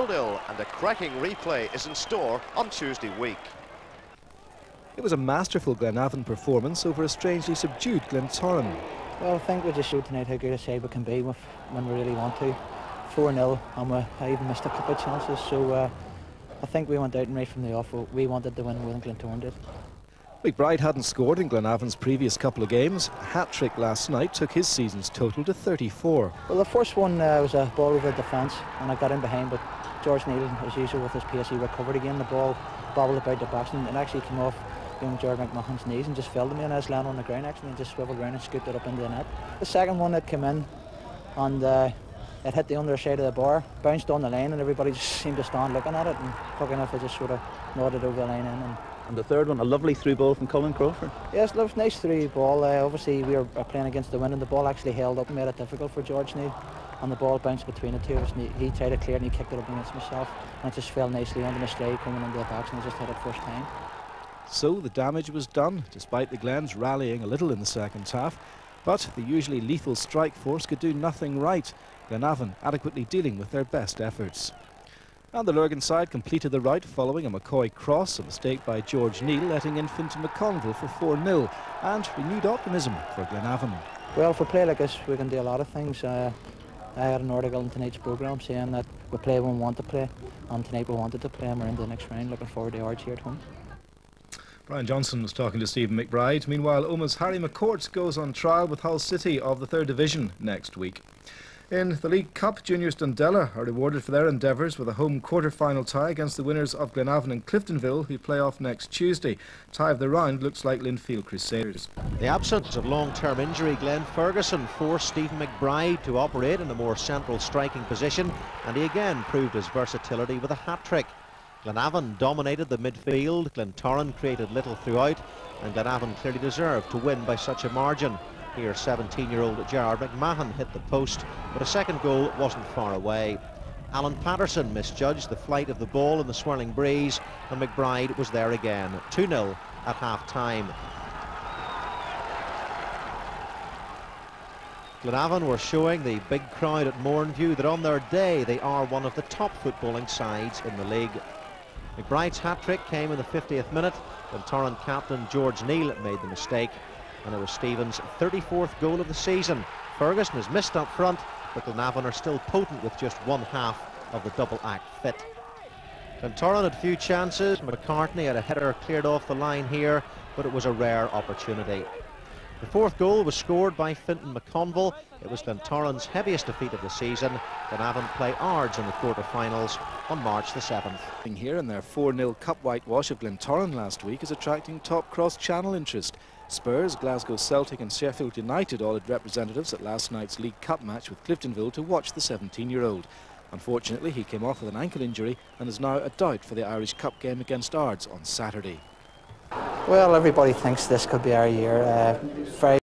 And a cracking replay is in store on Tuesday week. It was a masterful Glenavon performance over a strangely subdued Glentoran. Well, I think we just showed tonight how good a side we can be when we really want to. 4-0, and I even missed a couple of chances, so I think we went out and right from the off. We wanted to win more than Glentoran did. McBride hadn't scored in Glenavon's previous couple of games. A hat-trick last night took his season's total to 34. Well, the first one was a ball over the defence, and I got in behind, but George Neal, as usual with his pace, he recovered again. The ball bobbled about the box, and it actually came off young George McMahon's knees and just fell to me, and I was landing on the ground actually and just swiveled around and scooped it up into the net. The second one that came in, and it hit the underside of the bar, bounced on the line, and everybody just seemed to stand looking at it, and fucking enough I just sort of nodded over the line in. And the third one, a lovely through ball from Colin Crawford. Yes, it was nice through ball. Obviously we were playing against the wind, and the ball actually held up and made it difficult for George Neal, and the ball bounced between the two of us, and he tried to clear it and he kicked it up against myself, and it just fell nicely onto my stride coming into the box, and I just hit it first time. So the damage was done, despite the Glens rallying a little in the second half. But the usually lethal strike force could do nothing right, Glenavon adequately dealing with their best efforts. And the Lurgan side completed the right following a McCoy cross, a mistake by George Neal letting in Fintan McConville for 4-0, and renewed optimism for Glenavon. Well, if we play like this, we can do a lot of things. I had an article in tonight's programme saying that we play when we want to play, and tonight we wanted to play, and we're into the next round. Looking forward to Ards here at home. Brian Johnson was talking to Stephen McBride. Meanwhile, Oma's Harry McCourt goes on trial with Hull City of the 3rd Division next week. In the League Cup, Juniors Dundela are rewarded for their endeavours with a home quarter-final tie against the winners of Glenavon and Cliftonville, who play off next Tuesday. Tie of the round looks like Linfield Crusaders. The absence of long-term injury, Glenn Ferguson forced Stephen McBride to operate in a more central striking position, and he again proved his versatility with a hat-trick. Glenavon dominated the midfield, Glentoran created little throughout, and Glenavon clearly deserved to win by such a margin. Here 17-year-old Gerard McMahon hit the post, but a second goal wasn't far away. Alan Patterson misjudged the flight of the ball in the swirling breeze, and McBride was there again, 2-0 at half-time. Glenavon were showing the big crowd at Mourneview that on their day they are one of the top footballing sides in the league. McBride's hat-trick came in the 50th minute when Glentoran captain George Neal made the mistake, and it was Stephen's 34th goal of the season. Ferguson has missed up front, but Glenavon are still potent with just one half of the double act fit. Glentoran had few chances. McCartney had a header cleared off the line here, but it was a rare opportunity. The fourth goal was scored by Fintan McConville. It was Glentoran's heaviest defeat of the season. Glenavon play Ards in the quarter-finals on March the 7th. Here in their 4-0 cup whitewash of Glentoran last week is attracting top cross-channel interest. Spurs, Glasgow Celtic and Sheffield United all had representatives at last night's League Cup match with Cliftonville to watch the 17-year-old. Unfortunately, he came off with an ankle injury and is now a doubt for the Irish Cup game against Ards on Saturday. Well, everybody thinks this could be our year. Very